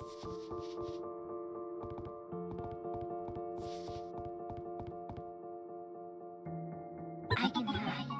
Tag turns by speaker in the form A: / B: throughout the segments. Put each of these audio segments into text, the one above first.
A: I can hide.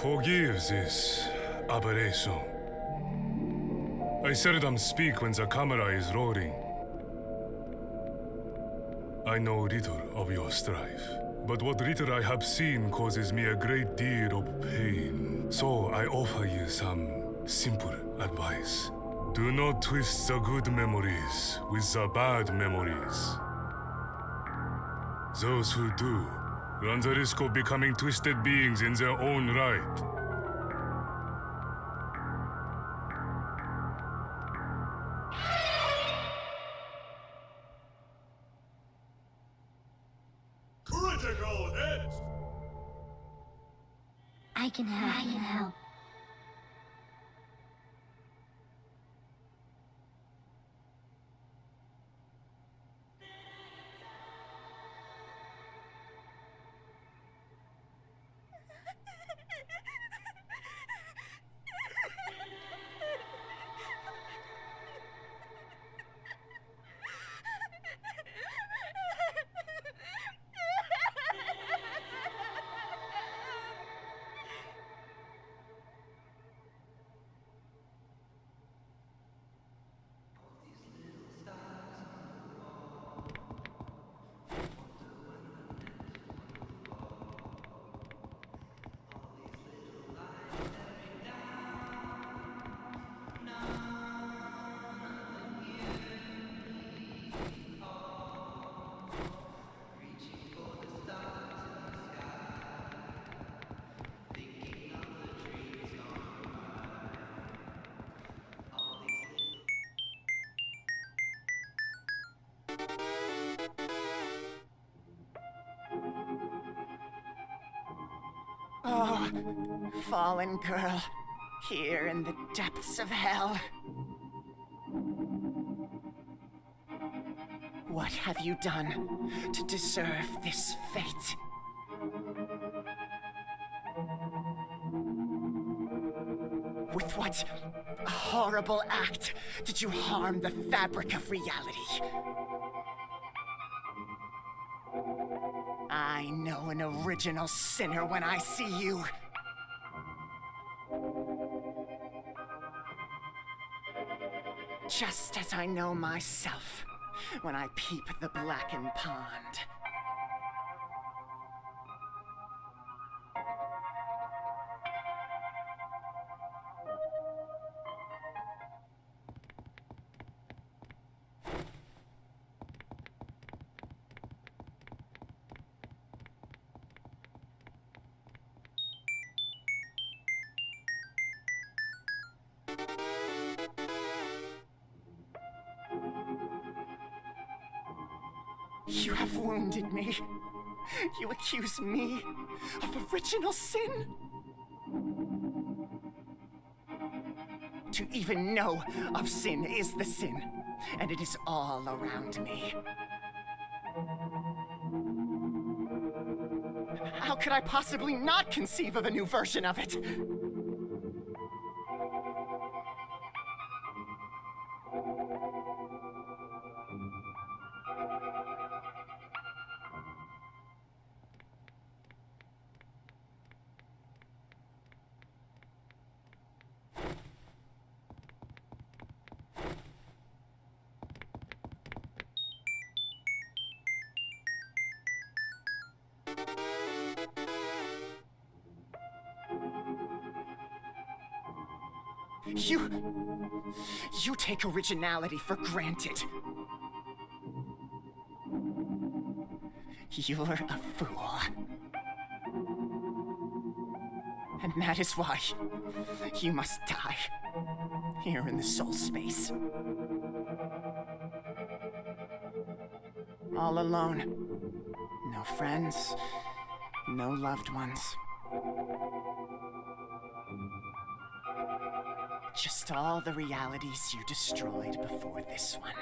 B: Forgive this aberration. I seldom speak when the camera is rolling. I know little of your strife, but what little I have seen causes me a great deal of pain. So I offer you some simple advice. Do not twist the good memories with the bad memories. Those who do run the risk of becoming twisted beings in their own right.
C: Critical hit!
A: I can help.
D: Oh, fallen girl, here in the depths of hell. What have you done to deserve this fate? With what horrible act did you harm the fabric of reality? I know an original sinner when I see you. Just as I know myself when I peep the blackened pond. You have wounded me. You accuse me of original sin? To even know of sin is the sin, and it is all around me. How could I possibly not conceive of a new version of it? You take originality for granted. You're a fool. And that is why you must die here in the soul space. All alone. No friends, no loved ones. Just all the realities you destroyed before this one.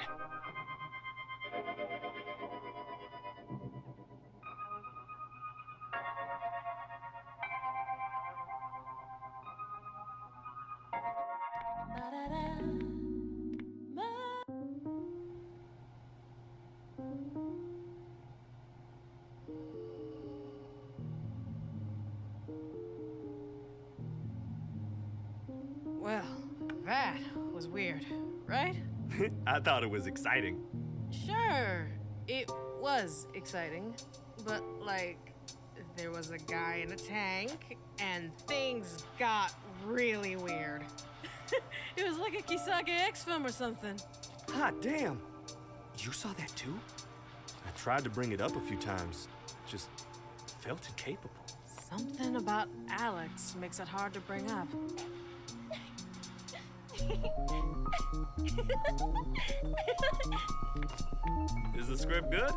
E: Well, that was weird, right?
F: I thought it was exciting.
E: Sure, it was exciting, but like, there was a guy in a tank, and things got really weird. It was like a Kisage X film or something.
F: Hot damn. You saw that too? I tried to bring it up a few times. Just felt incapable.
E: Something about Alex makes it hard to bring up.
F: Is the script good?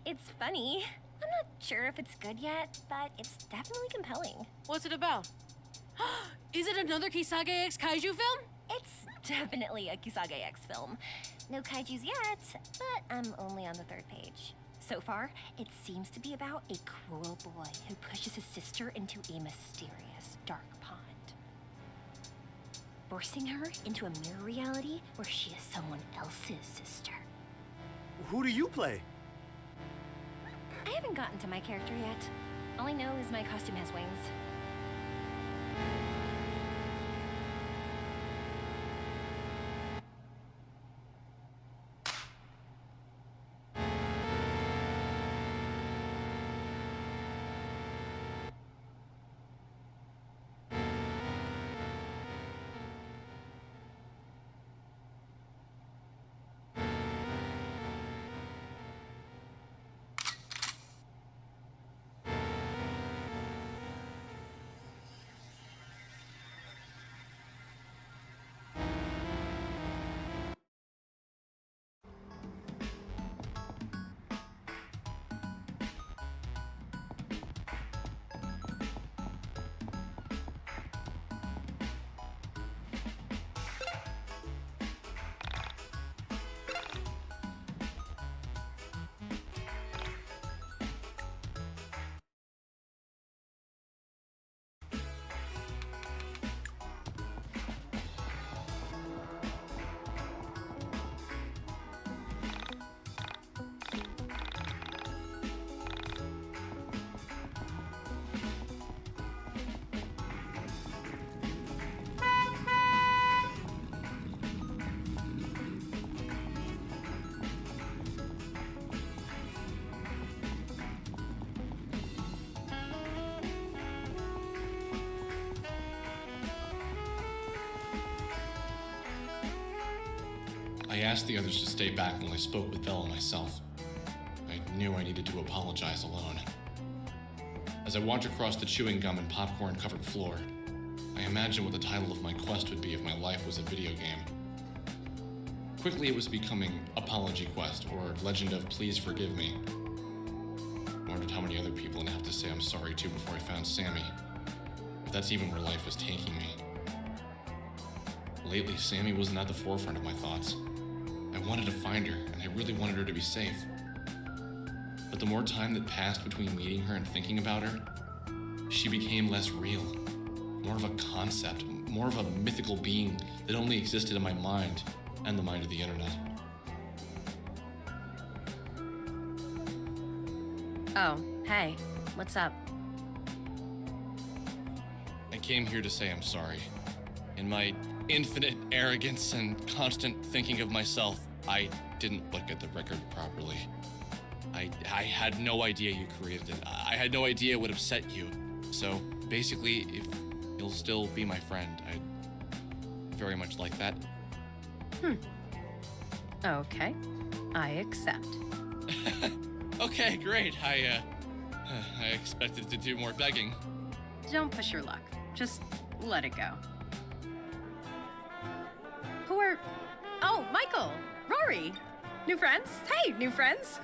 A: It's funny. I'm not sure if it's good yet, but it's definitely compelling.
E: What's it about? Is it another Kisage X kaiju film?
A: It's definitely a Kisage X film. No kaijus yet, but I'm only on the 3rd page. So far, it seems to be about a cruel boy who pushes his sister into a mysterious dark pond, forcing her into a mirror reality where she is someone else's sister.
F: Who do you play?
A: I haven't gotten to my character yet. All I know is my costume has wings.
G: I asked the others to stay back while I spoke with Bella myself. I knew I needed to apologize alone. As I walked across the chewing gum and popcorn-covered floor, I imagined what the title of my quest would be if my life was a video game. Quickly, it was becoming Apology Quest, or Legend of Please Forgive Me. I wondered how many other people I'd have to say I'm sorry to before I found Sammy. If that's even where life was taking me. Lately, Sammy wasn't at the forefront of my thoughts. I wanted to find her, and I really wanted her to be safe. But the more time that passed between meeting her and thinking about her, she became less real. More of a concept, more of a mythical being that only existed in my mind and the mind of the internet.
H: Oh, hey, what's up?
G: I came here to say I'm sorry. In my infinite arrogance and constant thinking of myself, I didn't look at the record properly. I had no idea you created it. I had no idea it would upset you. So basically, if you'll still be my friend, I'd very much like that.
H: Okay, I accept.
G: Okay, great. I expected to do more begging.
H: Don't push your luck. Just let it go. Who are... Oh, Michael! Rory! New friends? Hey, new friends!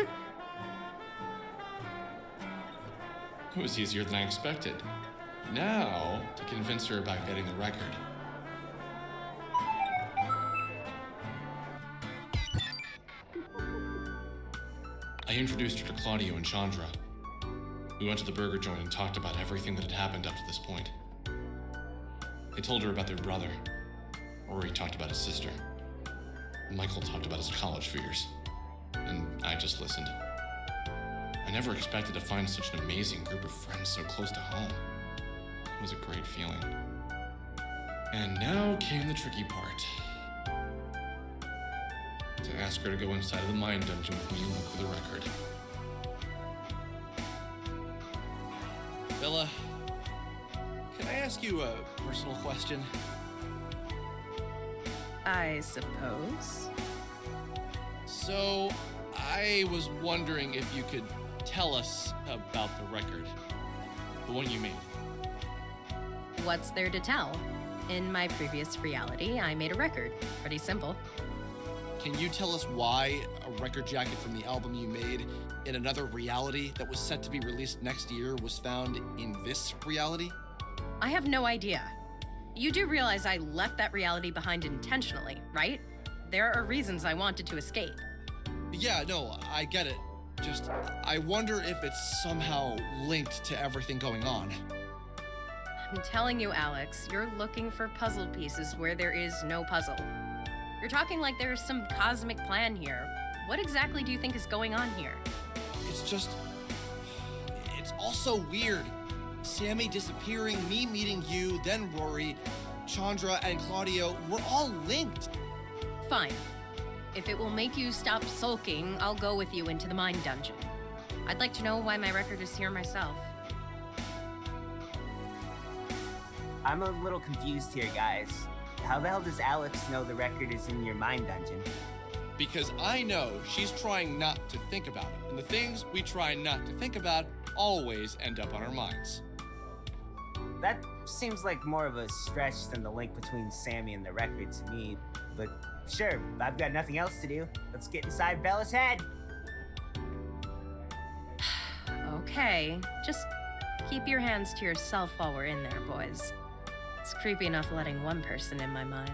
G: It was easier than I expected. Now, to convince her about getting the record. I introduced her to Claudio and Chandra. We went to the burger joint and talked about everything that had happened up to this point. I told her about their brother. Rory talked about his sister. Michael talked about his college fears, and I just listened. I never expected to find such an amazing group of friends so close to home. It was a great feeling. And now came the tricky part. To ask her to go inside of the mine dungeon with me and look for the record.
I: Bella, can I ask you a personal question?
H: I suppose.
I: So, I was wondering if you could tell us about the record. The one you made.
H: What's there to tell? In my previous reality, I made a record. Pretty simple.
I: Can you tell us why a record jacket from the album you made in another reality that was set to be released next year was found in this reality?
H: I have no idea. You do realize I left that reality behind intentionally, right? There are reasons I wanted to escape.
I: Yeah, no, I get it. Just, I wonder if it's somehow linked to everything going on.
H: I'm telling you, Alex, you're looking for puzzle pieces where there is no puzzle. You're talking like there's some cosmic plan here. What exactly do you think is going on here?
I: It's just, it's all so weird. Sammy disappearing, me meeting you, then Rory, Chandra, and Claudio, we're all linked.
H: Fine. If it will make you stop sulking, I'll go with you into the mine dungeon. I'd like to know why my record is here myself.
J: I'm a little confused here, guys. How the hell does Alex know the record is in your mind dungeon?
I: Because I know she's trying not to think about it, and the things we try not to think about always end up on our minds.
J: That seems like more of a stretch than the link between Sammy and the record to me, but sure, I've got nothing else to do. Let's get inside Bella's head.
H: Okay, just keep your hands to yourself while we're in there, boys. It's creepy enough letting one person in my mind.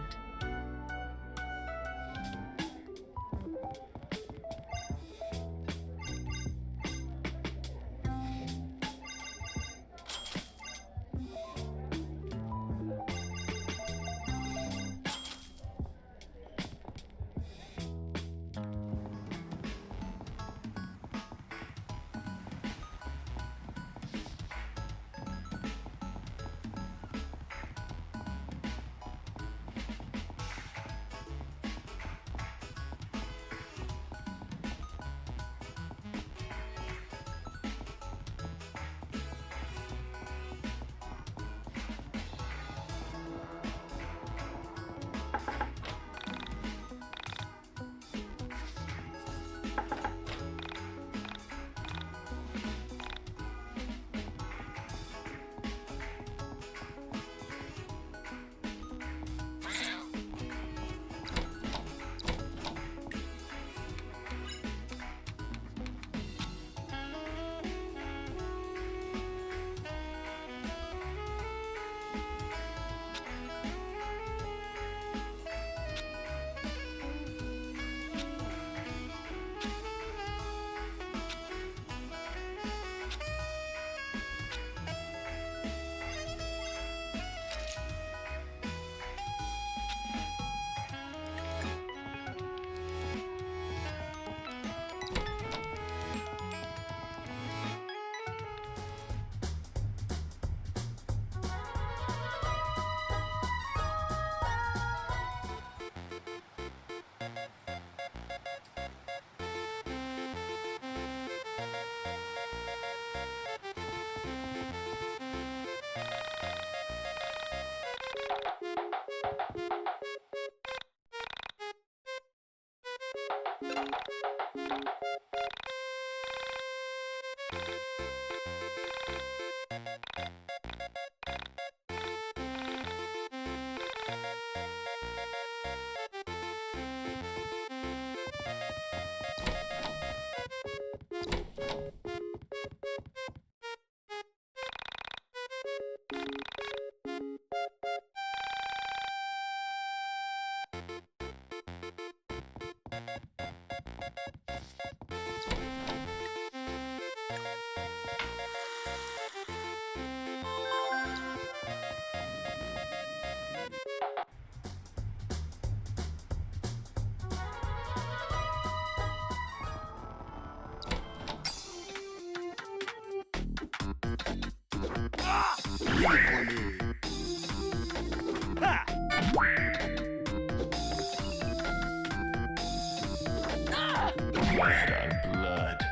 K: Blood on blood.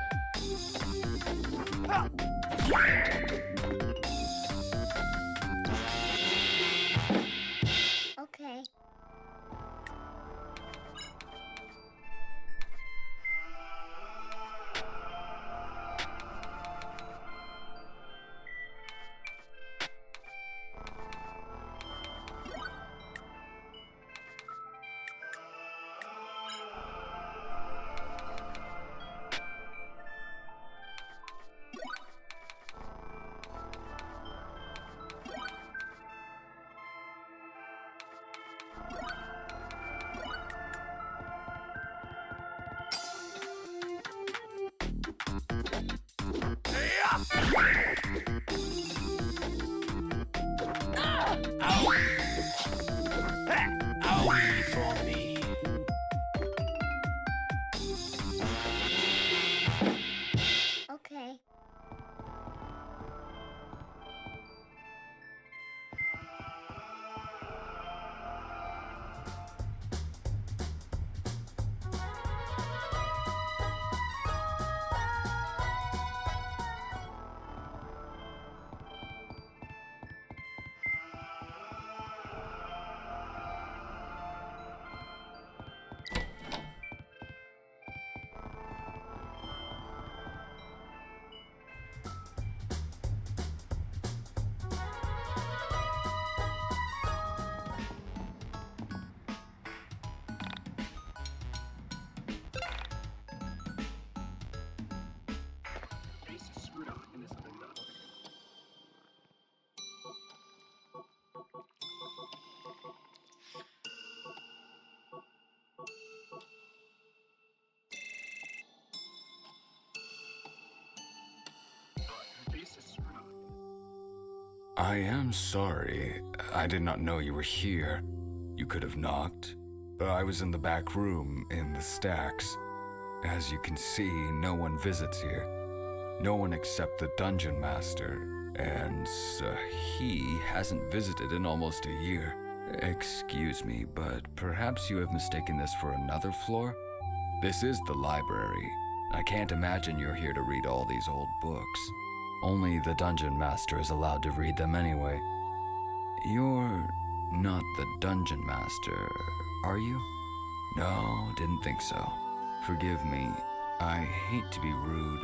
L: Okay.
K: Away from me.
L: Okay.
M: I am sorry. I did not know you were here. You could have knocked. I was in the back room, in the stacks. As you can see, no one visits here. No one except the dungeon master. And he hasn't visited in almost a year. Excuse me, but perhaps you have mistaken this for another floor? This is the library. I can't imagine you're here to read all these old books. Only the dungeon master is allowed to read them anyway. You're not the dungeon master, are you? No, didn't think so. Forgive me. I hate to be rude,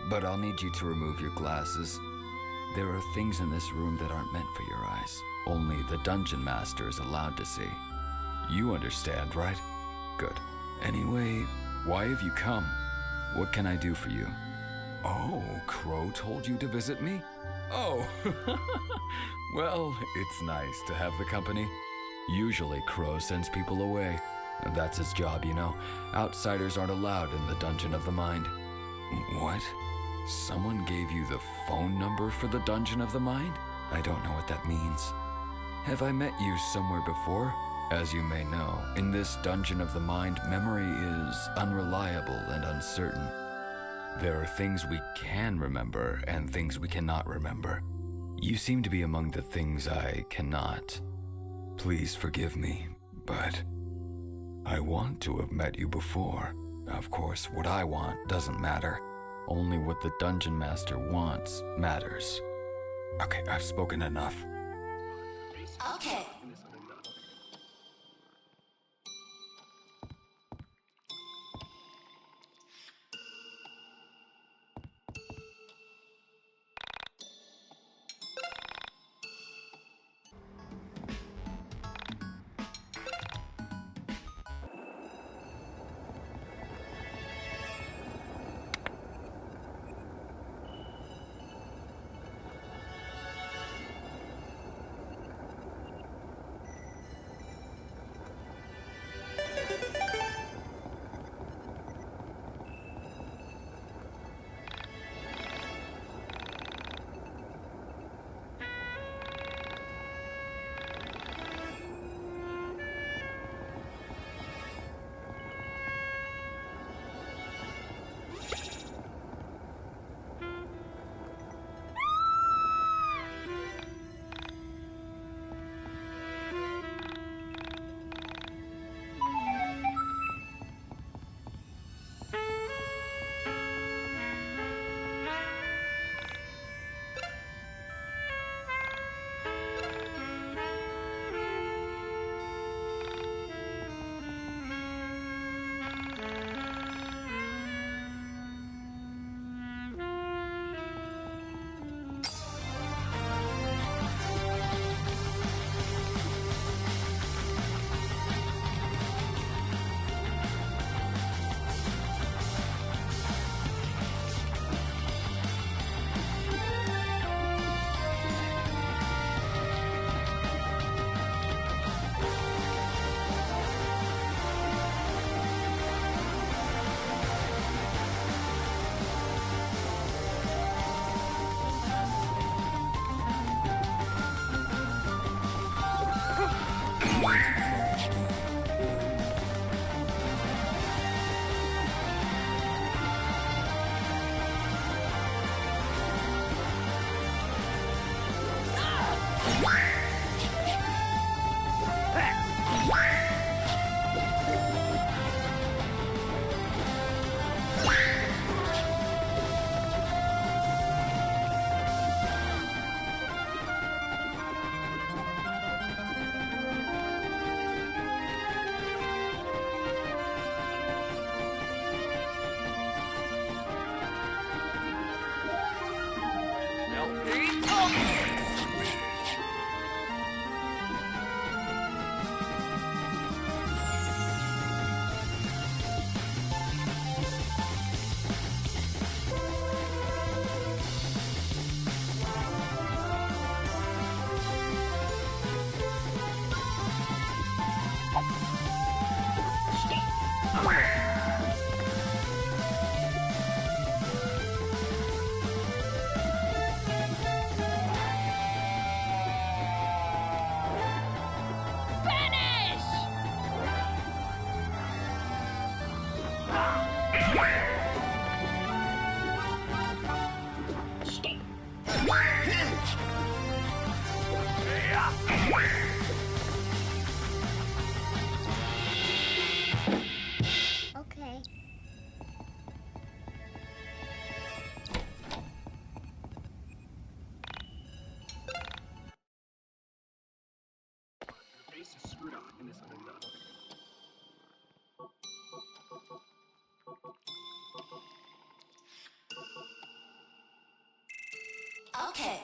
M: but I'll need you to remove your glasses. There are things in this room that aren't meant for your eyes. Only the dungeon master is allowed to see. You understand, right? Good. Anyway, why have you come? What can I do for you? Oh, Crow told you to visit me? Oh, well, it's nice to have the company. Usually Crow sends people away. That's his job, you know. Outsiders aren't allowed in the Dungeon of the Mind. What? Someone gave you the phone number for the Dungeon of the Mind? I don't know what that means. Have I met you somewhere before? As you may know, in this Dungeon of the Mind, memory is unreliable and uncertain. There are things we can remember and things we cannot remember. You seem to be among the things I cannot. Please forgive me, but I want to have met you before. Of course, what I want doesn't matter. Only what the Dungeon Master wants matters. Okay, I've spoken enough.
L: Okay. Okay.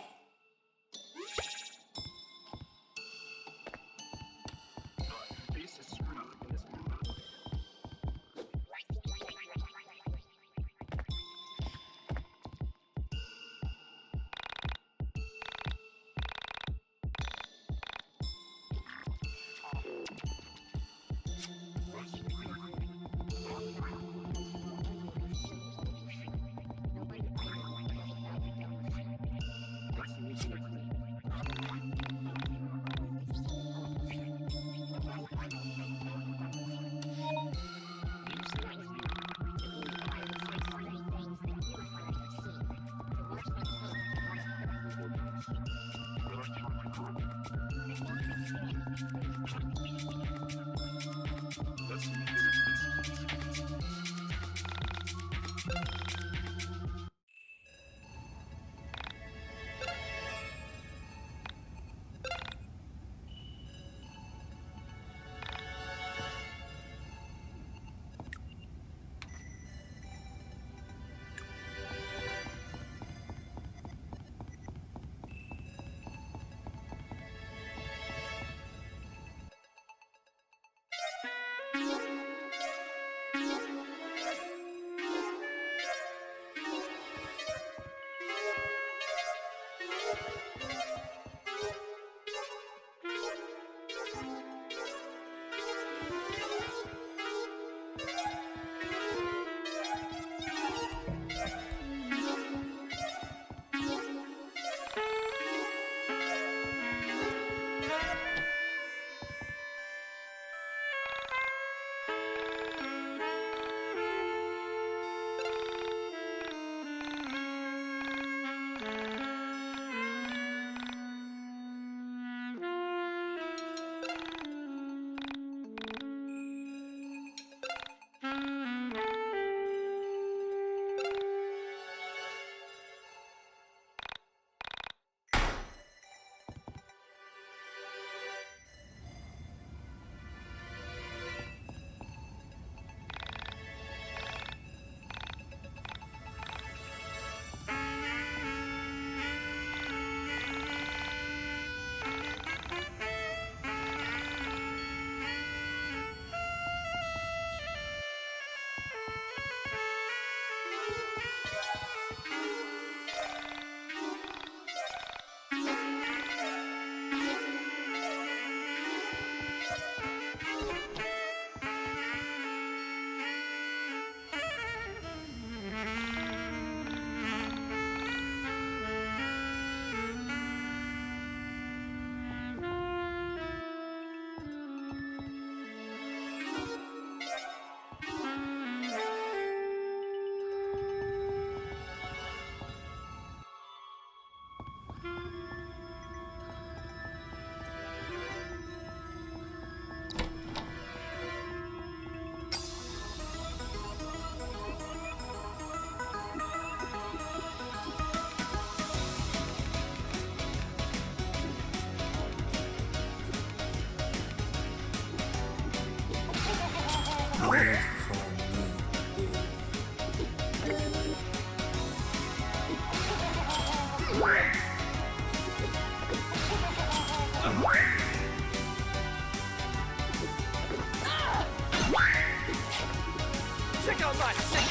K: Check out my sick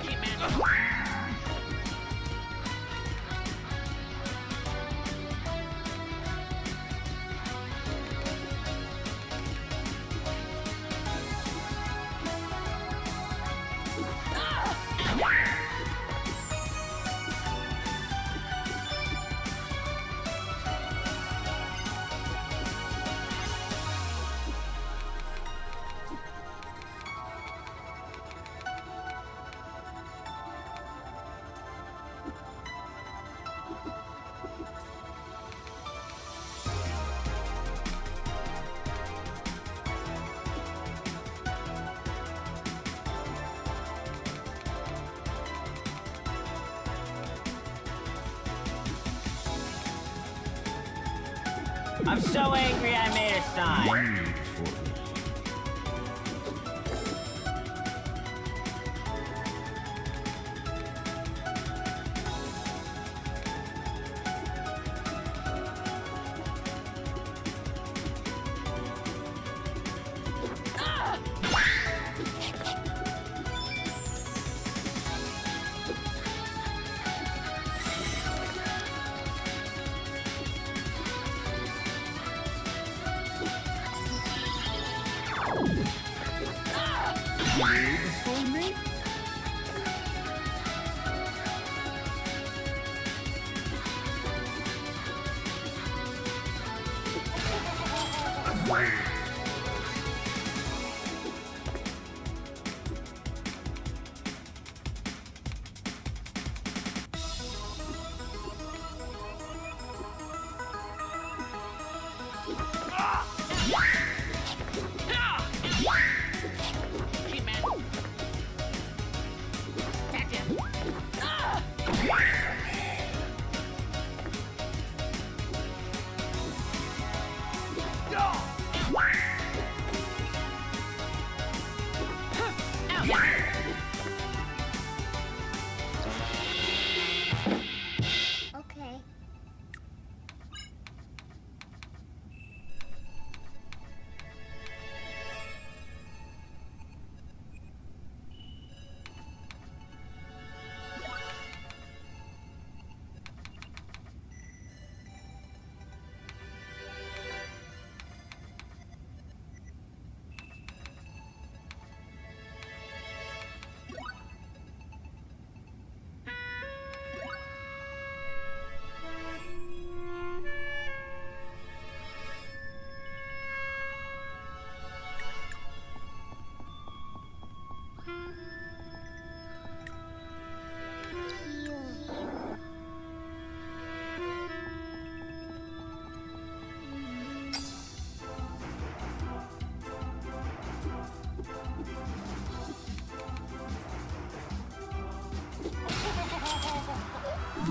K: Hey, man.
J: I'm so angry I made a sign.
D: Way before me?
L: Okay.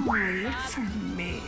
D: Look for me.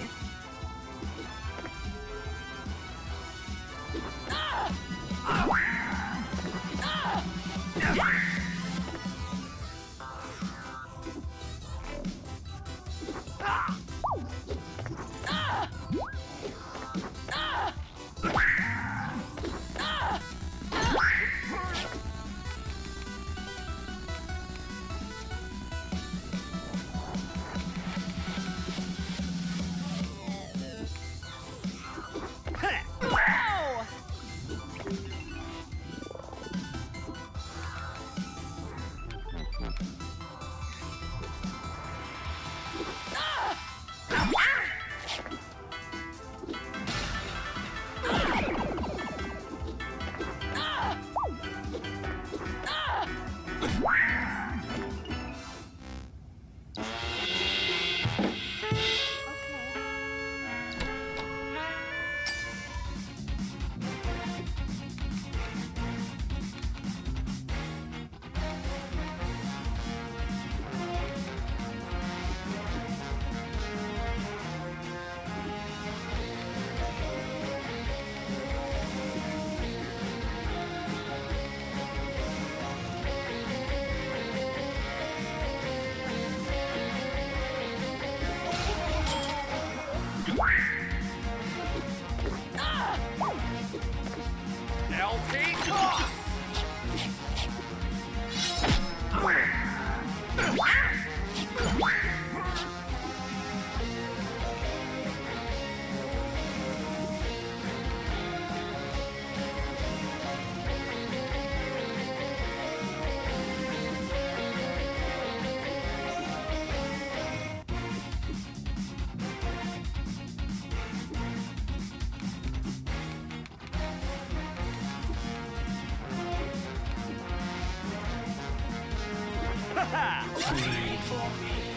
K: Wait for me.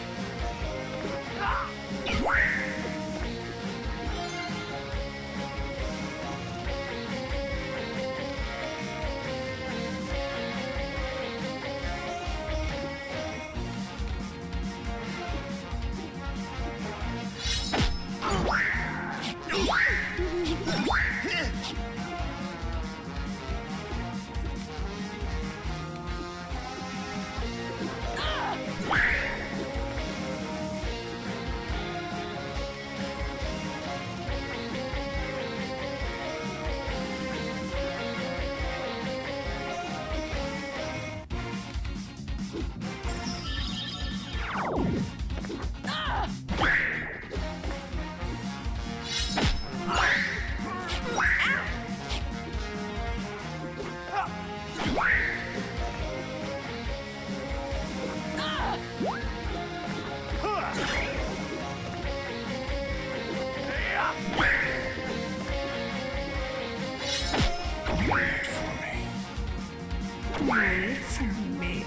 K: for me.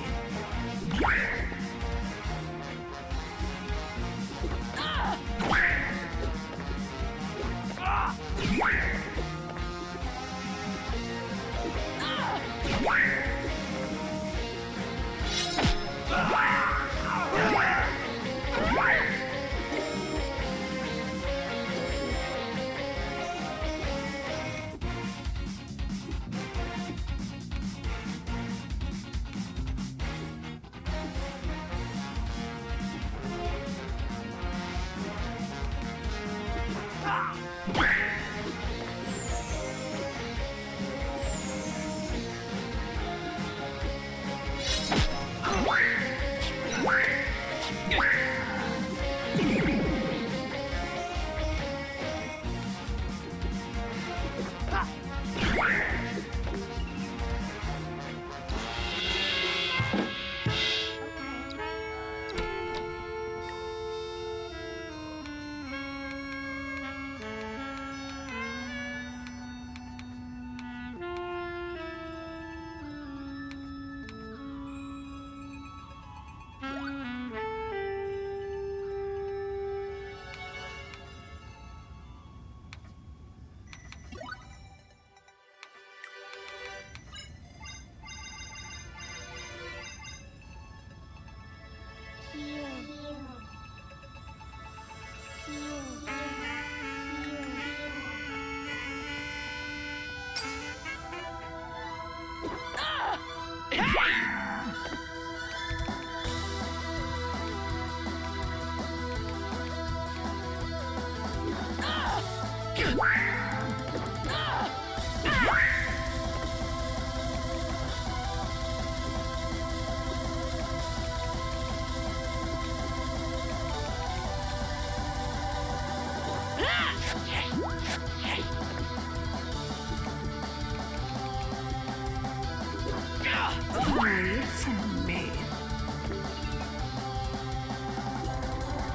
K: Pray for me.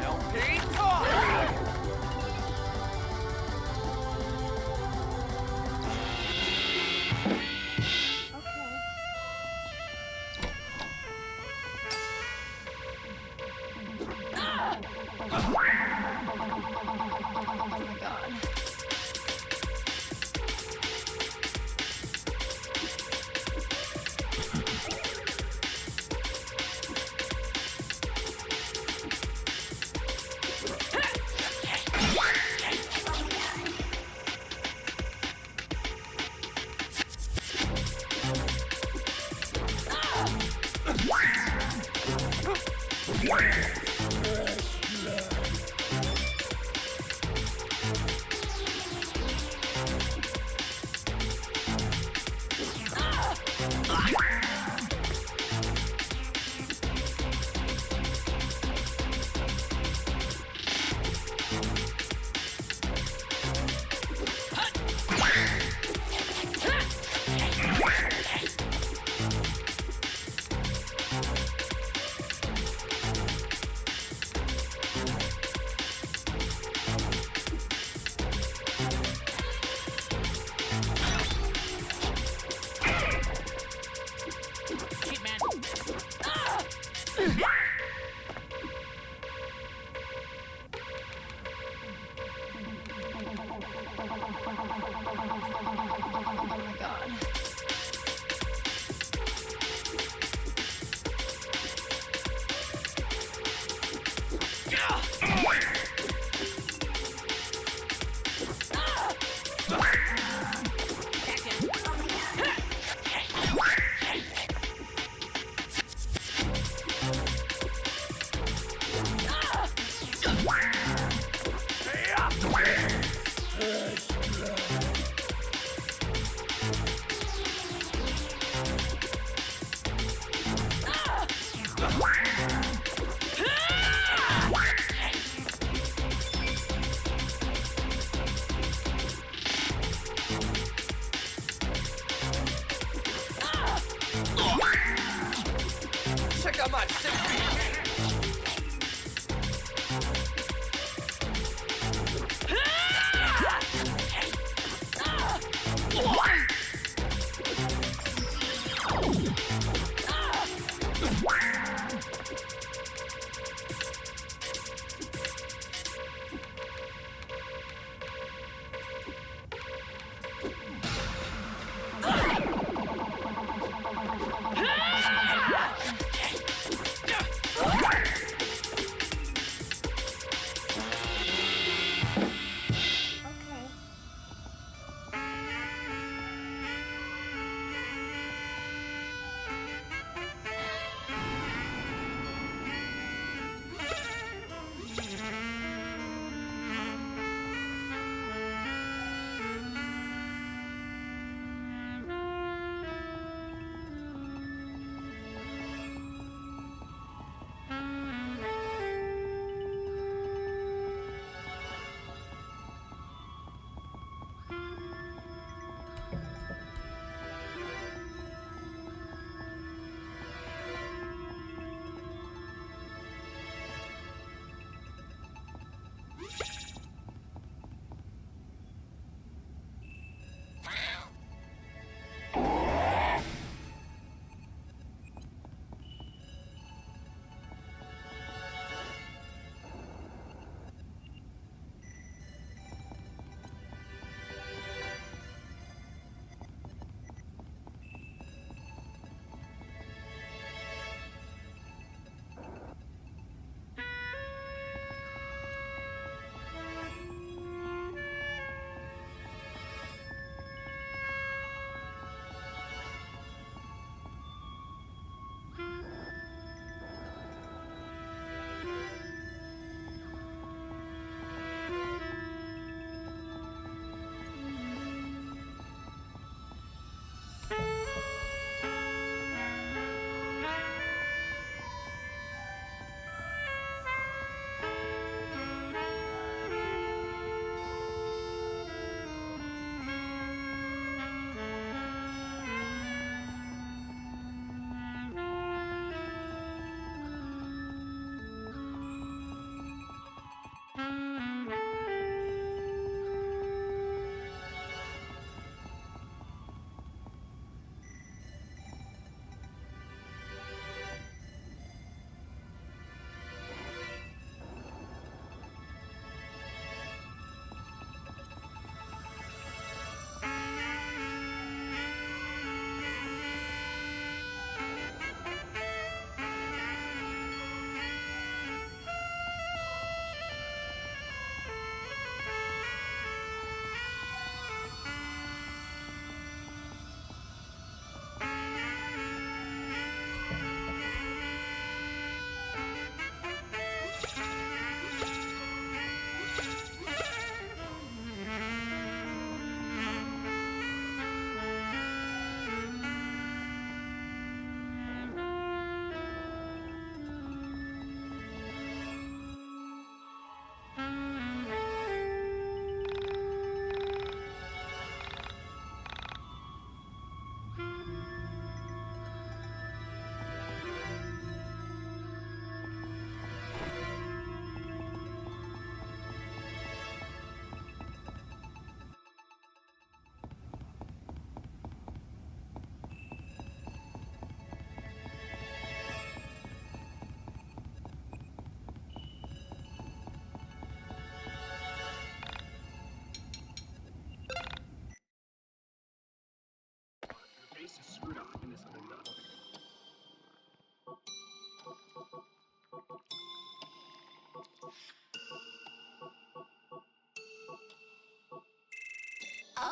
D: LP talk! Check out my sick beat.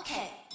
L: Okay.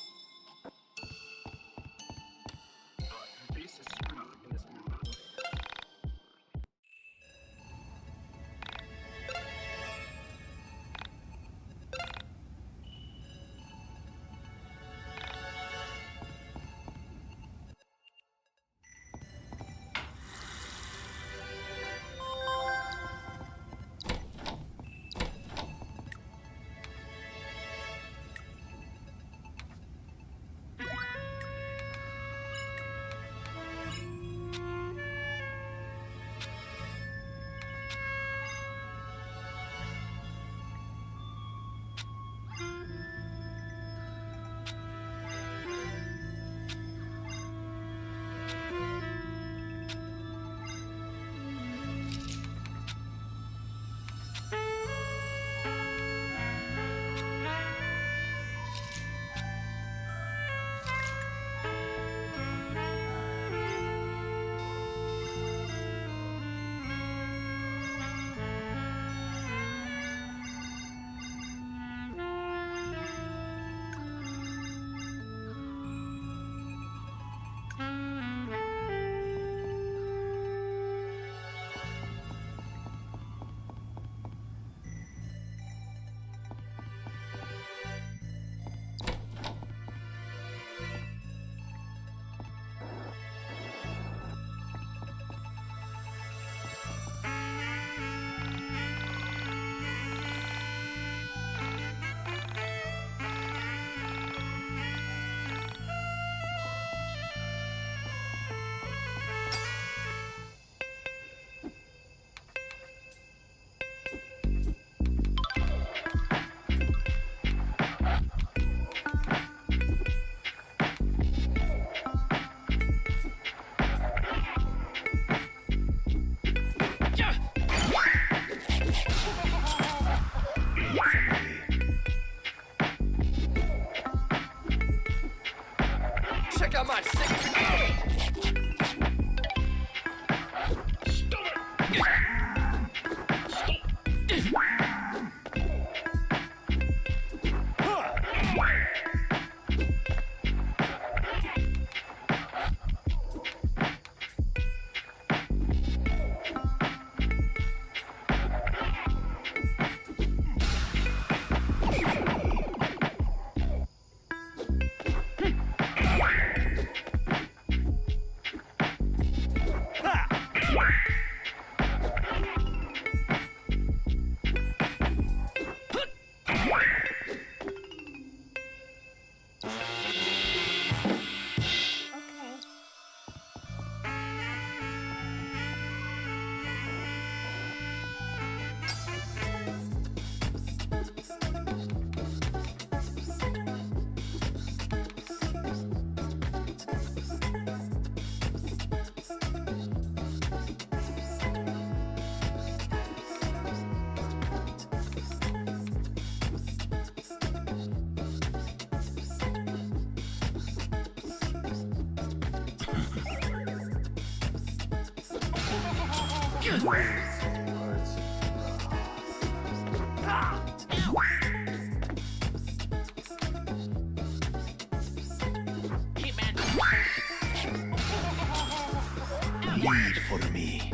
N: Check out my sick.
O: Lead for me.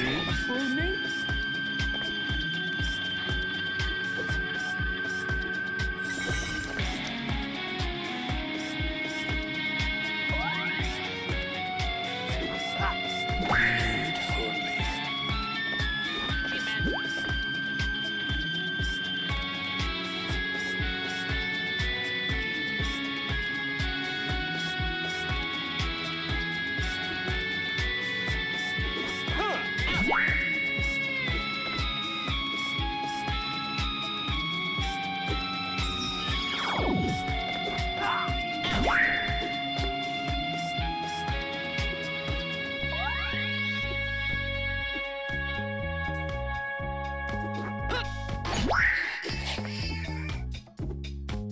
O: Lead for me?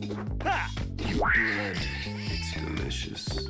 O: Blood. It's delicious.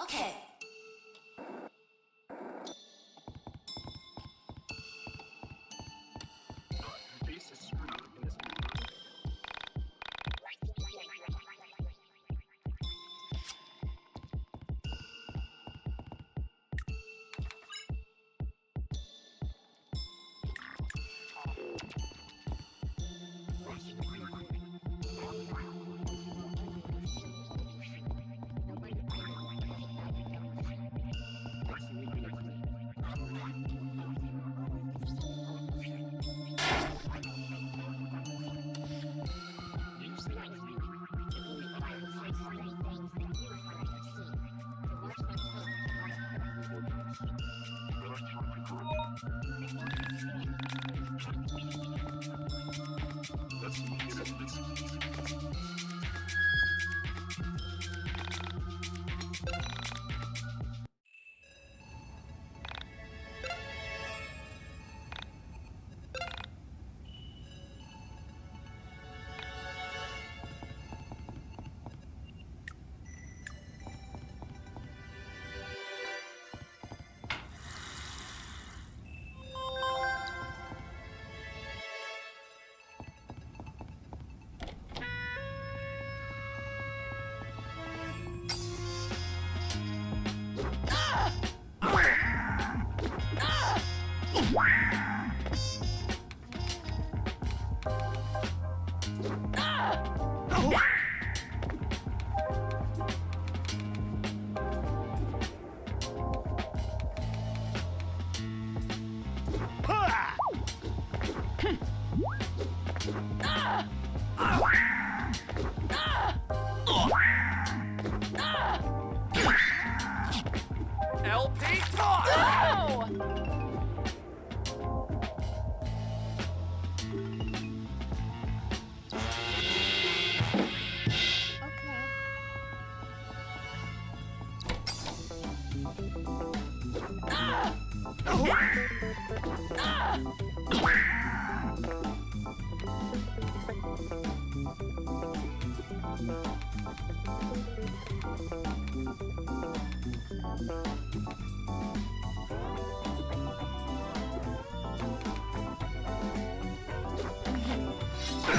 L: Okay.
N: LP talk!
E: No!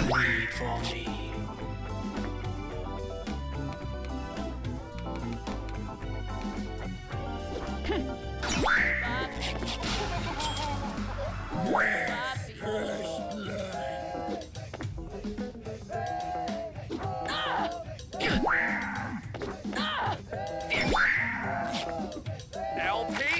N: Wait for me.
C: LP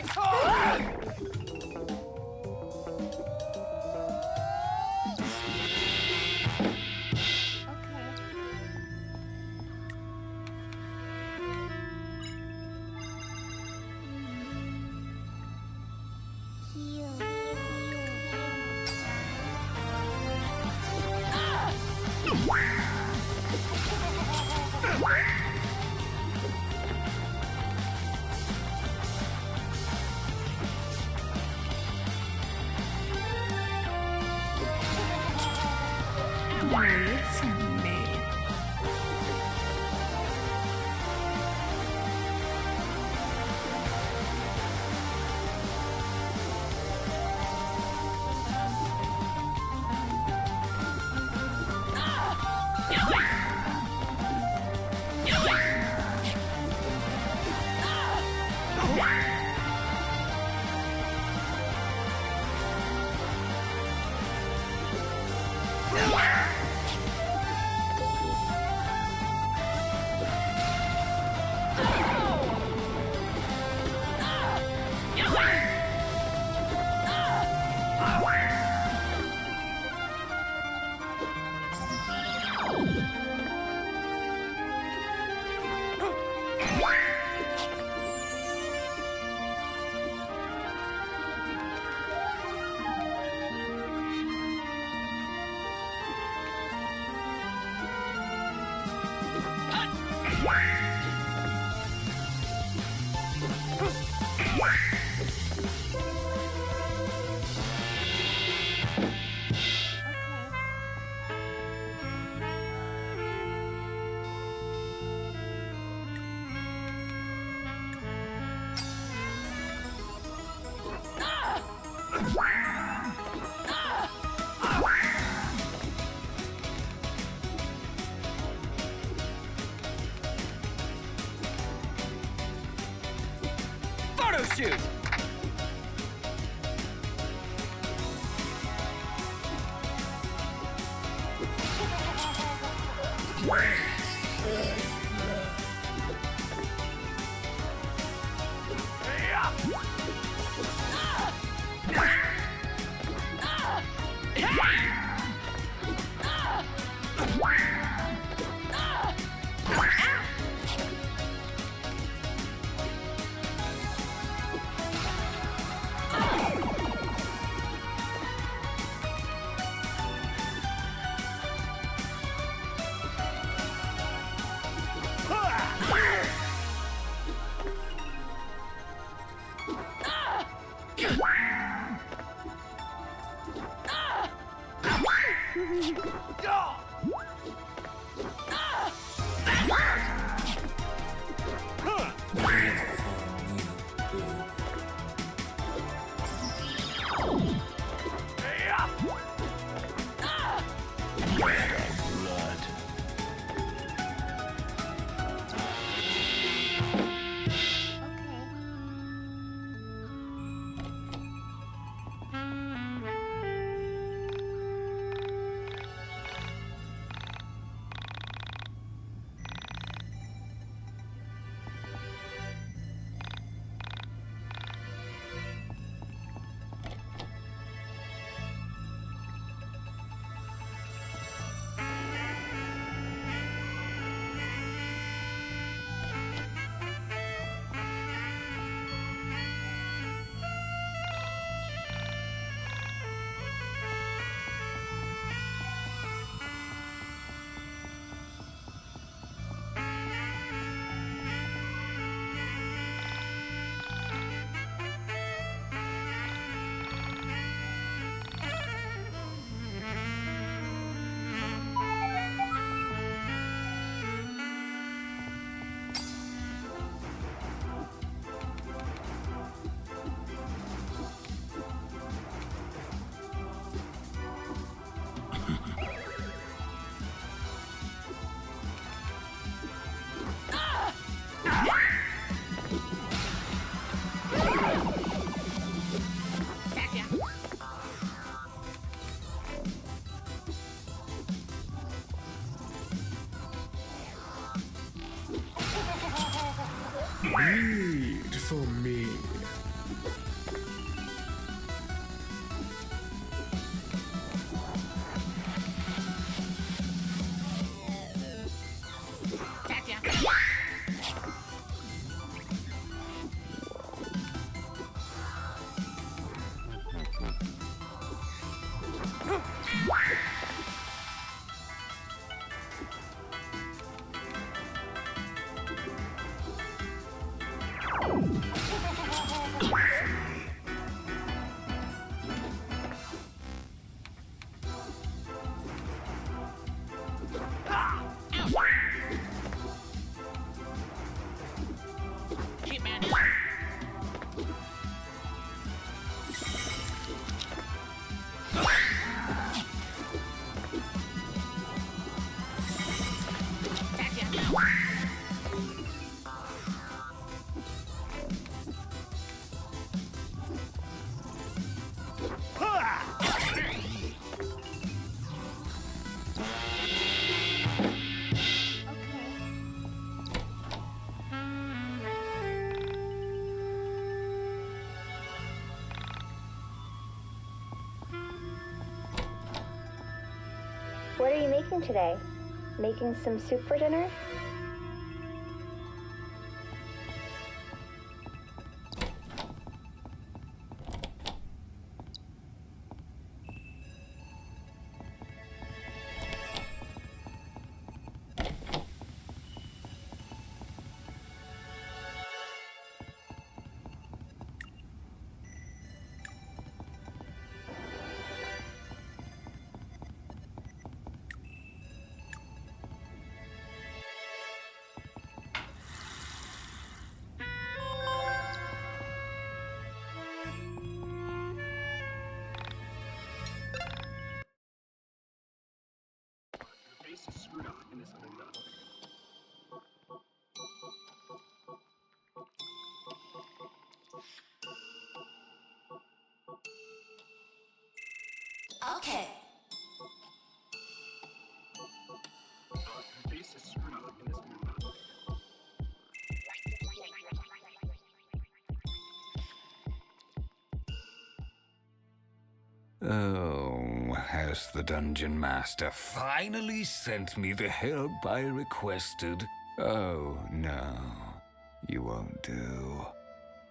K: Wait for me.
N: Photo shoot!
O: Read for me.
P: What are you making today? Making some soup for dinner?
L: Okay.
M: Oh, has the Dungeon Master finally sent me the help I requested? Oh, no. You won't do.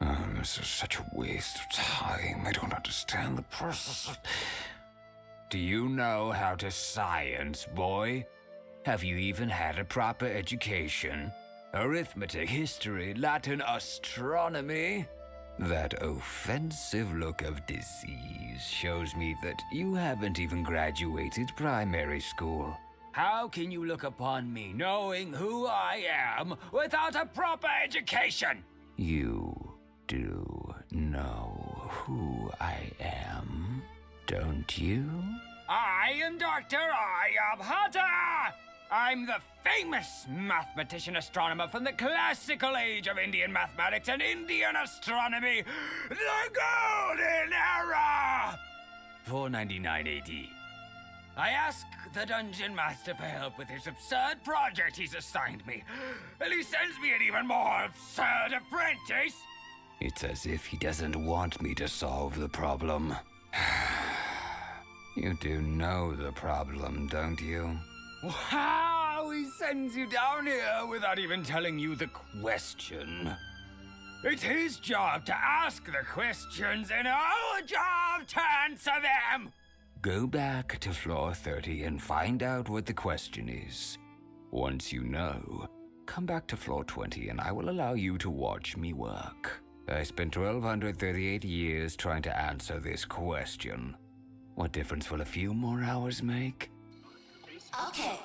M: Oh, this is such a waste of time. I don't understand the process of... Do you know how to science, boy? Have you even had a proper education? Arithmetic, history, Latin, astronomy? That offensive look of disease shows me that you haven't even graduated primary school. How can you look upon me knowing who I am without a proper education? You do know who I am, don't you? I am Dr. I am Hunter! I'm the famous mathematician astronomer from the classical age of Indian mathematics and Indian astronomy, the Golden Era! 499 AD. I ask the Dungeon Master for help with his absurd project he's assigned me, and he sends me an even more absurd apprentice. It's as if he doesn't want me to solve the problem. You do know the problem, don't you? Wow, he sends you down here without even telling you the question. It's his job to ask the questions and our job to answer them! Go back to floor 30 and find out what the question is. Once you know, come back to floor 20 and I will allow you to watch me work. I spent 1,238 years trying to answer this question. What difference will a few more hours make?
L: Okay.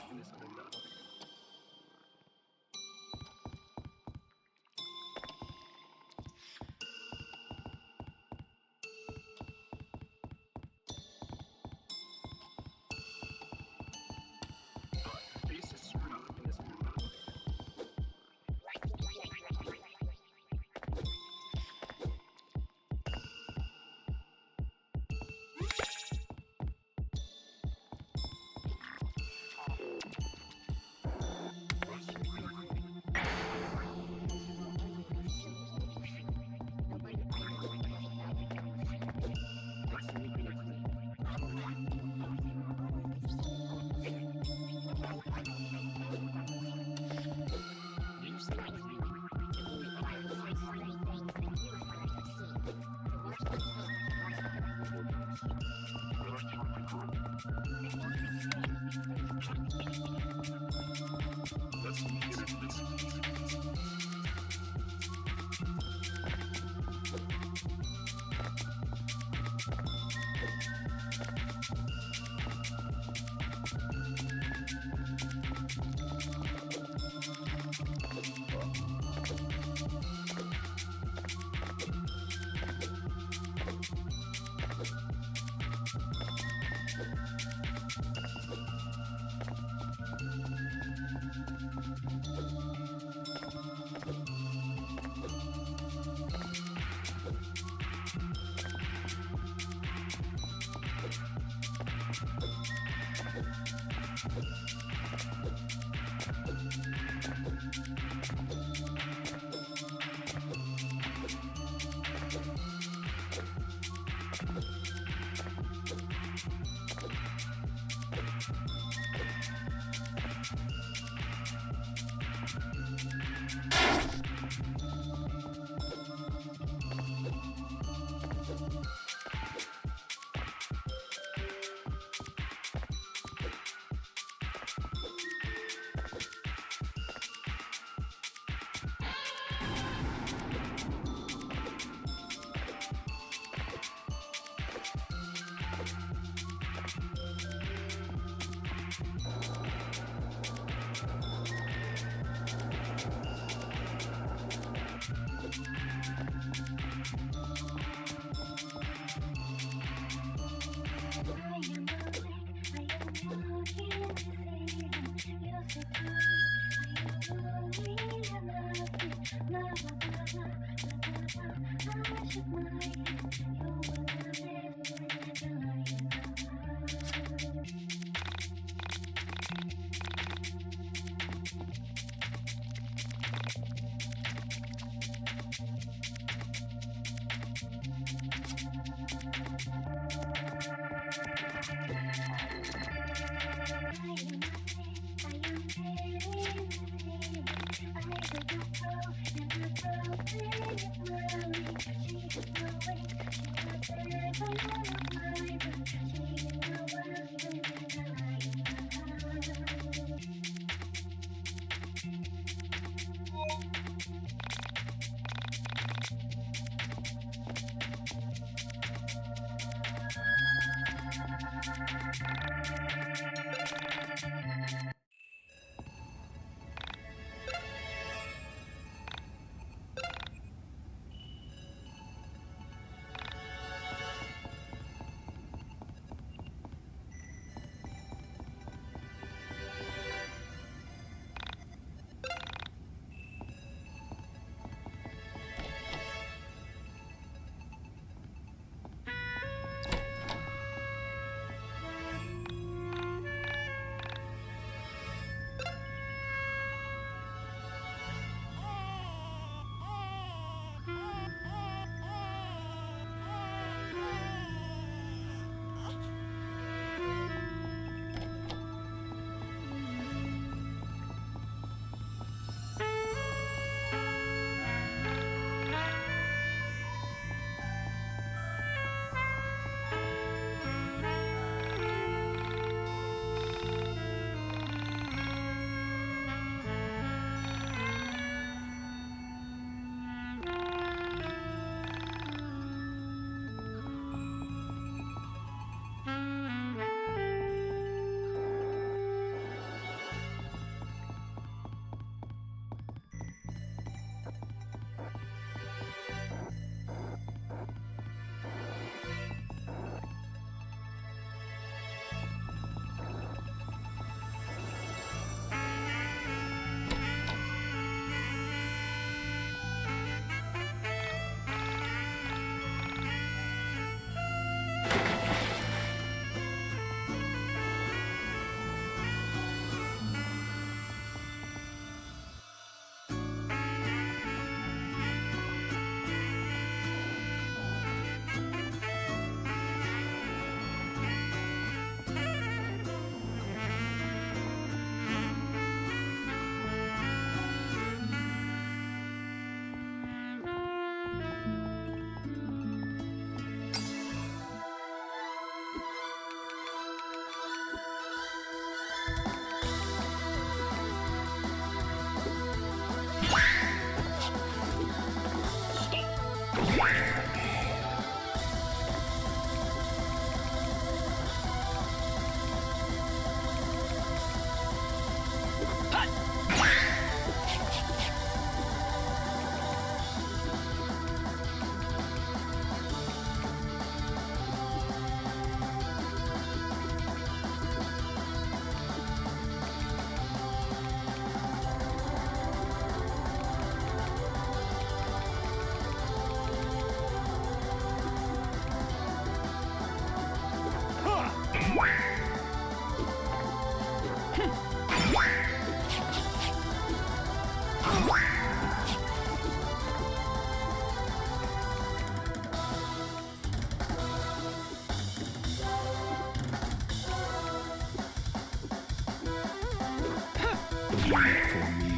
O: for me.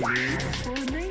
O: Wait for me?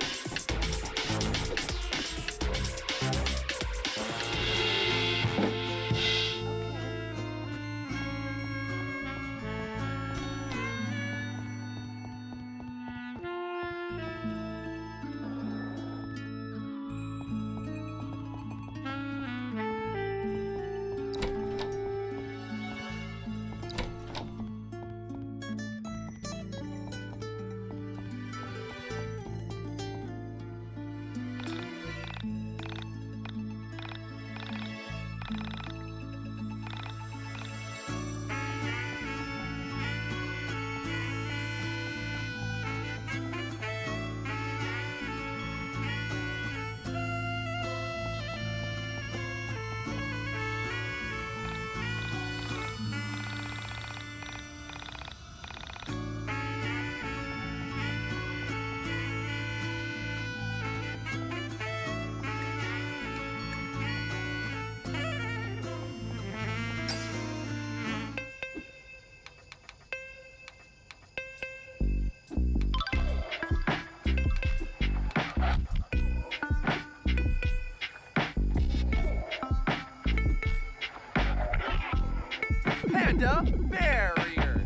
Q: Panda barrier.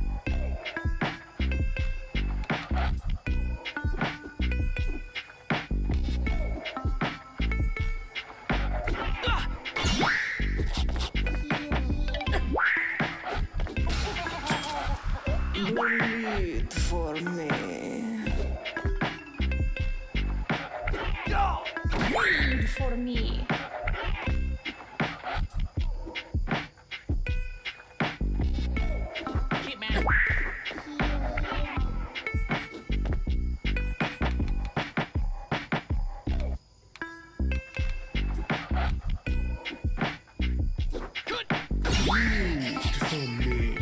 K: Wait for me.
A: Wait for me.
O: Wait for me.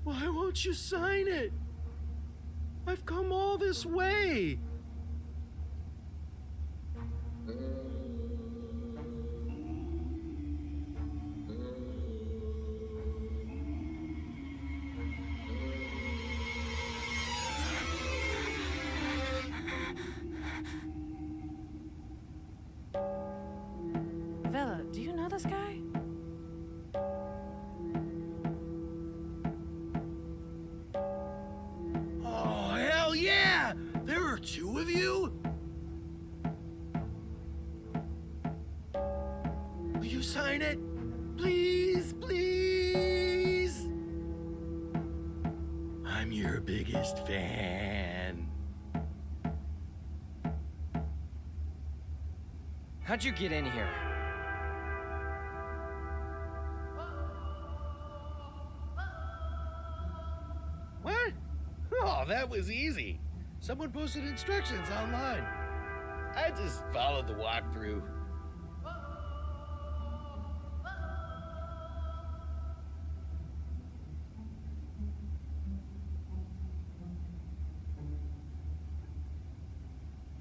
O: Why won't you sign it? I've come all this way.
E: Vela, do you know this guy?
O: Oh, hell yeah! There are two of you? Will you sign it? Please, please? I'm your biggest fan.
R: How'd you get in here?
O: What? Oh, that was easy. Someone posted instructions online. I just followed the walkthrough.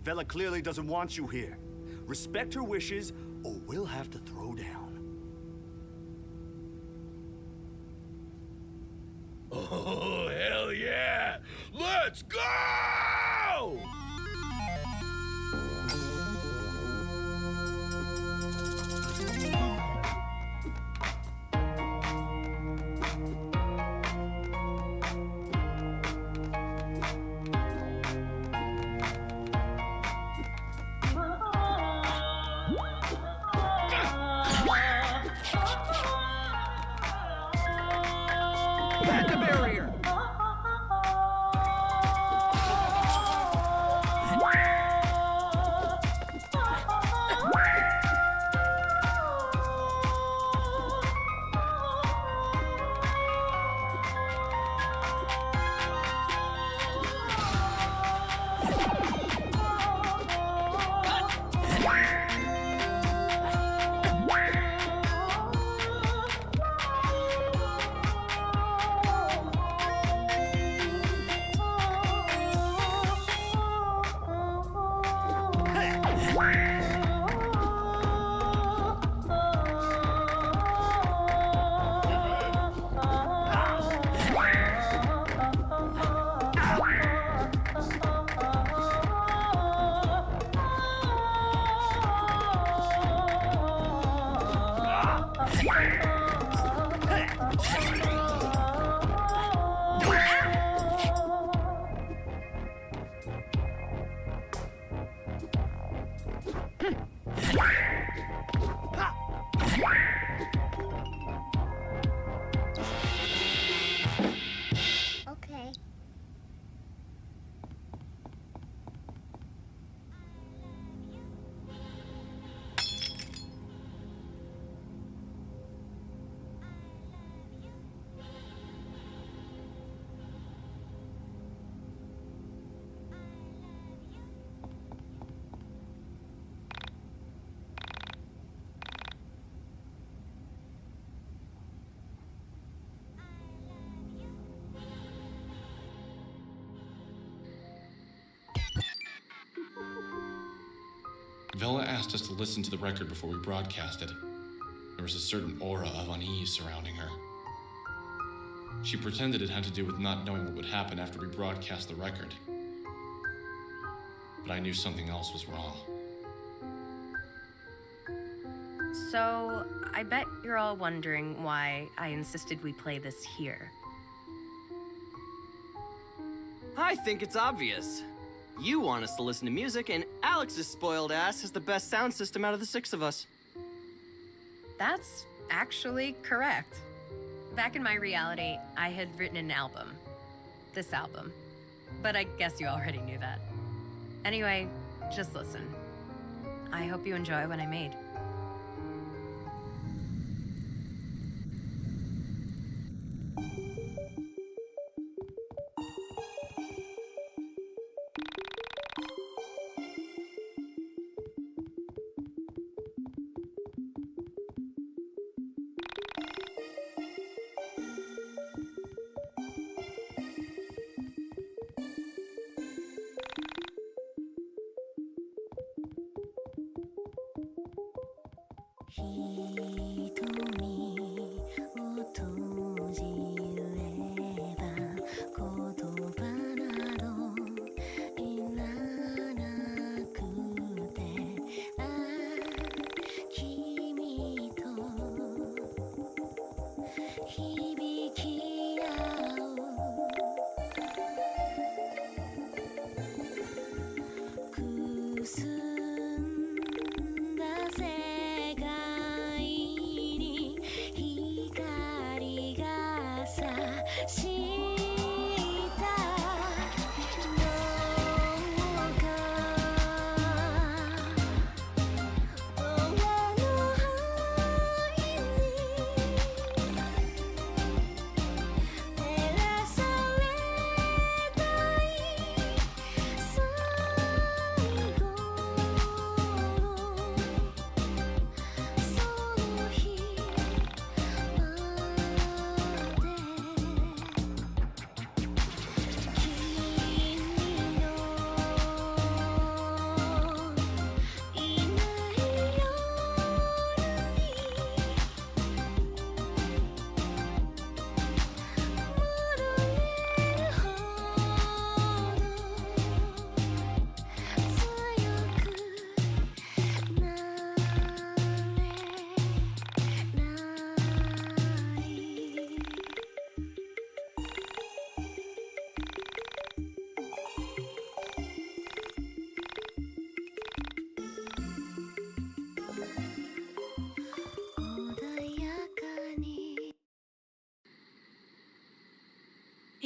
F: Vela clearly doesn't want you here. Respect her wishes, or we'll have to throw down.
O: Oh, hell yeah! Let's go!
Q: barrier!
L: Okay.
G: Vela asked us to listen to the record before we broadcasted. There was a certain aura of unease surrounding her. She pretended it had to do with not knowing what would happen after we broadcast the record. But I knew something else was wrong.
H: So, I bet you're all wondering why I insisted we play this here.
R: I think it's obvious. You want us to listen to music, and Alex's spoiled ass has the best sound system out of the six of us.
H: That's actually correct. Back in my reality, I had written an album. This album. But I guess you already knew that. Anyway, just listen. I hope you enjoy what I made.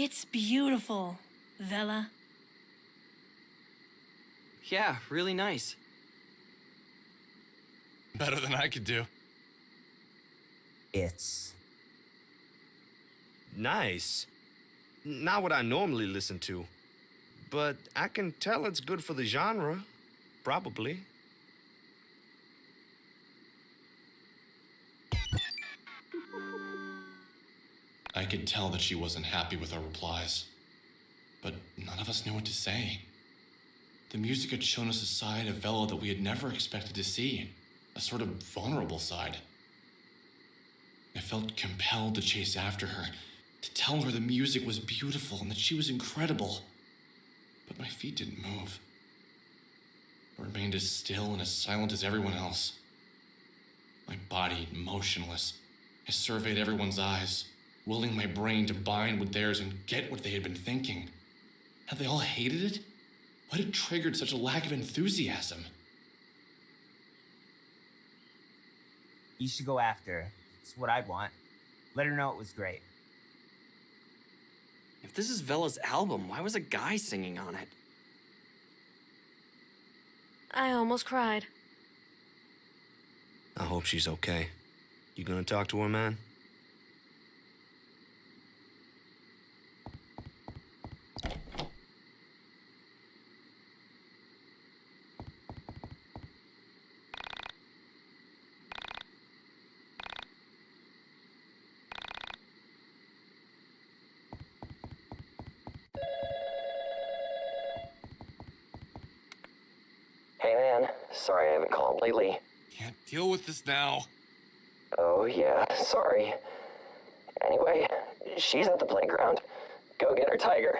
S: It's beautiful, Vela.
R: Yeah, really nice.
G: Better than I could do.
J: It's
F: Nice. Not what I normally listen to. But I can tell it's good for the genre. Probably.
G: I could tell that she wasn't happy with our replies. But none of us knew what to say. The music had shown us a side of Vela that we had never expected to see. A sort of vulnerable side. I felt compelled to chase after her, to tell her the music was beautiful and that she was incredible. But my feet didn't move. I remained as still and as silent as everyone else. My body motionless. I surveyed everyone's eyes, willing my brain to bind with theirs and get what they had been thinking. Had they all hated it? What had triggered such a lack of enthusiasm?
J: You should go after her. It's what I'd want. Let her know it was great.
R: If this is Vela's album, why was a guy singing on it?
S: I almost cried.
F: I hope she's okay. You gonna talk to her, man?
T: Hey man, sorry I haven't called lately.
G: Can't deal with this now.
T: Oh yeah, sorry. Anyway, she's at the playground. Go get her, Tiger.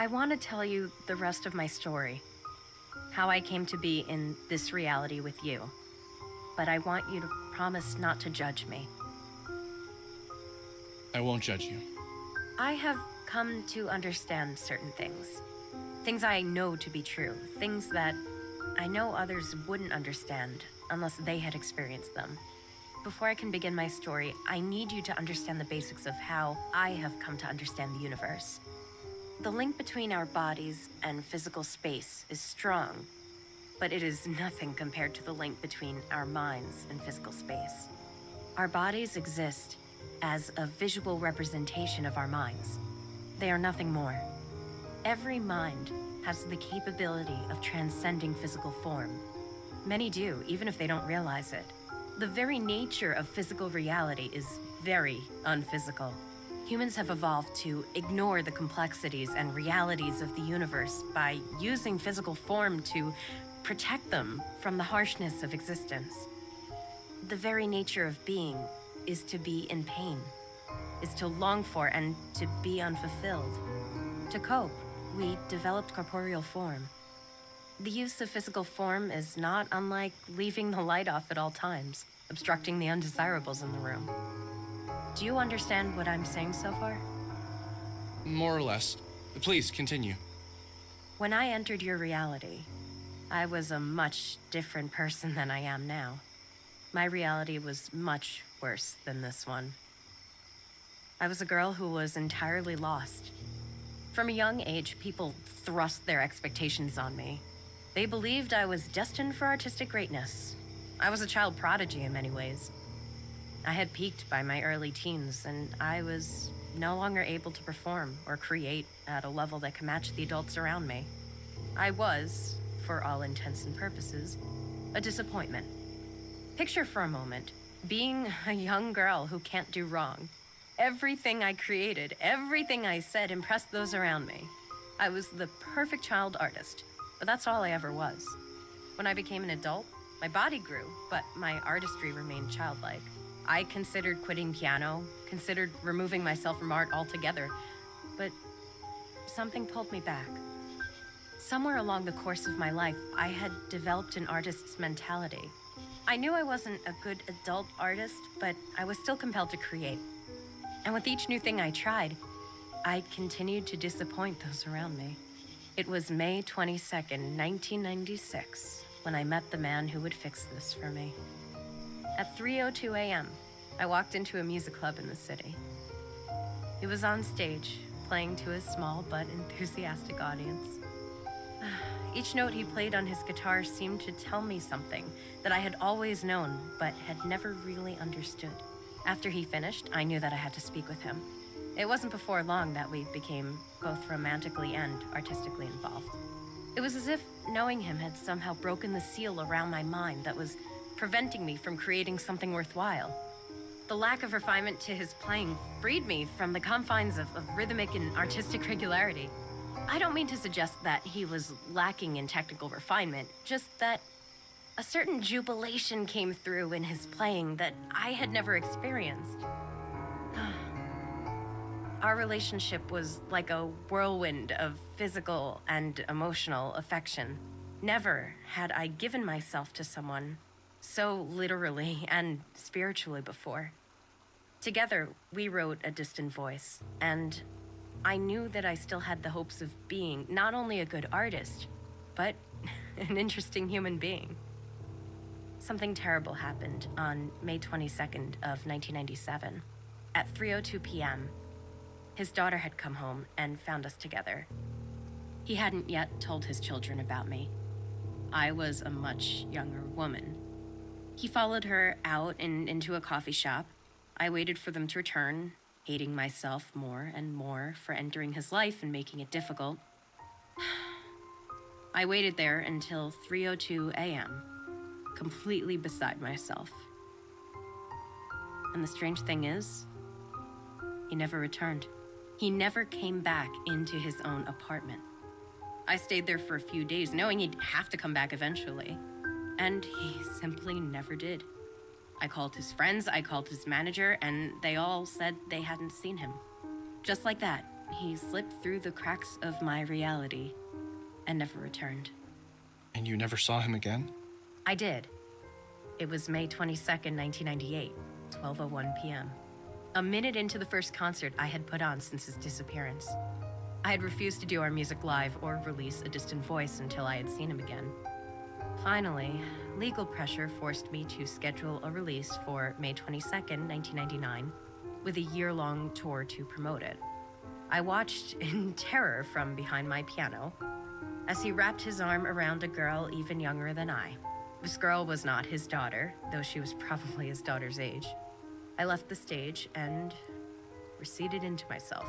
H: I want to tell you the rest of my story. How I came to be in this reality with you. But I want you to promise not to judge me.
G: I won't judge you.
H: I have come to understand certain things. Things I know to be true. Things that I know others wouldn't understand unless they had experienced them. Before I can begin my story, I need you to understand the basics of how I have come to understand the universe. The link between our bodies and physical space is strong, but it is nothing compared to the link between our minds and physical space. Our bodies exist as a visual representation of our minds. They are nothing more. Every mind has the capability of transcending physical form. Many do, even if they don't realize it. The very nature of physical reality is very unphysical. Humans have evolved to ignore the complexities and realities of the universe by using physical form to protect them from the harshness of existence. The very nature of being is to be in pain, is to long for and to be unfulfilled. To cope, we developed corporeal form. The use of physical form is not unlike leaving the light off at all times, obstructing the undesirables in the room. Do you understand what I'm saying so far?
G: More or less. Please, continue.
H: When I entered your reality, I was a much different person than I am now. My reality was much worse than this one. I was a girl who was entirely lost. From a young age, people thrust their expectations on me. They believed I was destined for artistic greatness. I was a child prodigy in many ways. I had peaked by my early teens, and I was no longer able to perform or create at a level that could match the adults around me. I was, for all intents and purposes, a disappointment. Picture for a moment being a young girl who can't do wrong. Everything I created, everything I said impressed those around me. I was the perfect child artist, but that's all I ever was. When I became an adult, my body grew, but my artistry remained childlike. I considered quitting piano, considered removing myself from art altogether, but something pulled me back. Somewhere along the course of my life, I had developed an artist's mentality. I knew I wasn't a good adult artist, but I was still compelled to create. And with each new thing I tried, I continued to disappoint those around me. It was May 22nd, 1996, when I met the man who would fix this for me. At 3:02 a.m., I walked into a music club in the city. He was on stage, playing to a small but enthusiastic audience. Each note he played on his guitar seemed to tell me something that I had always known but had never really understood. After he finished, I knew that I had to speak with him. It wasn't before long that we became both romantically and artistically involved. It was as if knowing him had somehow broken the seal around my mind that was preventing me from creating something worthwhile. The lack of refinement to his playing freed me from the confines of rhythmic and artistic regularity. I don't mean to suggest that he was lacking in technical refinement, just that a certain jubilation came through in his playing that I had never experienced. Our relationship was like a whirlwind of physical and emotional affection. Never had I given myself to someone so literally and spiritually before. Together, we wrote A Distant Voice, and I knew that I still had the hopes of being not only a good artist, but an interesting human being. Something terrible happened on May 22nd of 1997. At 3:02 p.m., his daughter had come home and found us together. He hadn't yet told his children about me. I was a much younger woman. He followed her out and into a coffee shop. I waited for them to return, hating myself more and more for entering his life and making it difficult. I waited there until 3:02 a.m., completely beside myself. And the strange thing is, he never returned. He never came back into his own apartment. I stayed there for a few days, knowing he'd have to come back eventually. And he simply never did. I called his friends, I called his manager, and they all said they hadn't seen him. Just like that, he slipped through the cracks of my reality and never returned.
G: And you never saw him again?
H: I did. It was May 22nd, 1998, 12:01 p.m. A minute into the first concert I had put on since his disappearance. I had refused to do our music live or release A Distant Voice until I had seen him again. Finally, legal pressure forced me to schedule a release for May 22nd, 1999, with a year-long tour to promote it. I watched in terror from behind my piano as he wrapped his arm around a girl even younger than I. This girl was not his daughter, though she was probably his daughter's age. I left the stage and receded into myself.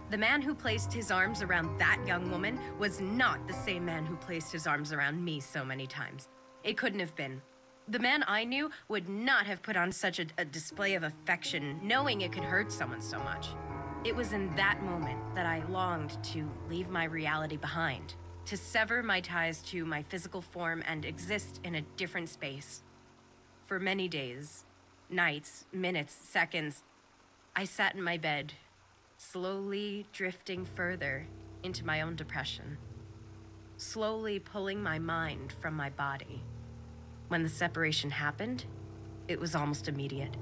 H: The man who placed his arms around that young woman was not the same man who placed his arms around me so many times. It couldn't have been. The man I knew would not have put on such a display of affection, knowing it could hurt someone so much. It was in that moment that I longed to leave my reality behind, to sever my ties to my physical form and exist in a different space. For many days, nights, minutes, seconds, I sat in my bed, slowly drifting further into my own depression, slowly pulling my mind from my body. When the separation happened, it was almost immediate.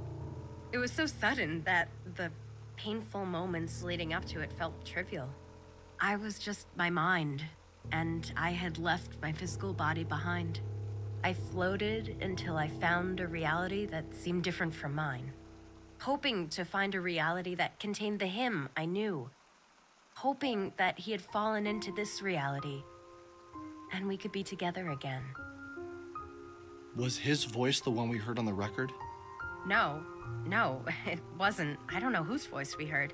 H: It was so sudden that the painful moments leading up to it felt trivial. I was just my mind, and I had left my physical body behind. I floated until I found a reality that seemed different from mine, hoping to find a reality that contained the him I knew. hoping that he had fallen into this reality and we could be together again.
I: Was his voice the one we heard on the record?
H: No, it wasn't. I don't know whose voice we heard.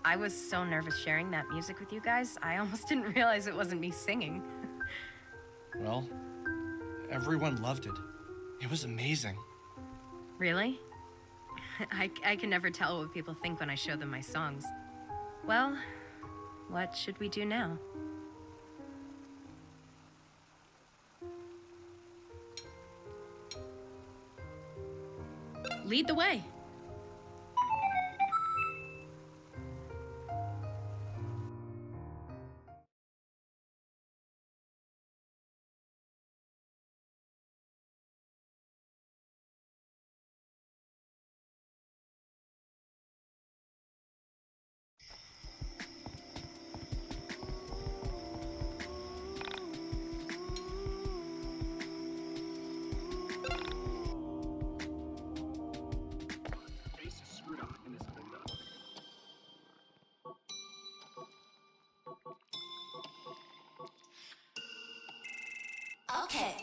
H: I was so nervous sharing that music with you guys, I almost didn't realize it wasn't me singing.
I: Well, everyone loved it. It was amazing.
H: Really? I can never tell what people think when I show them my songs. Well, what should we do now? Lead the way.
A: Okay,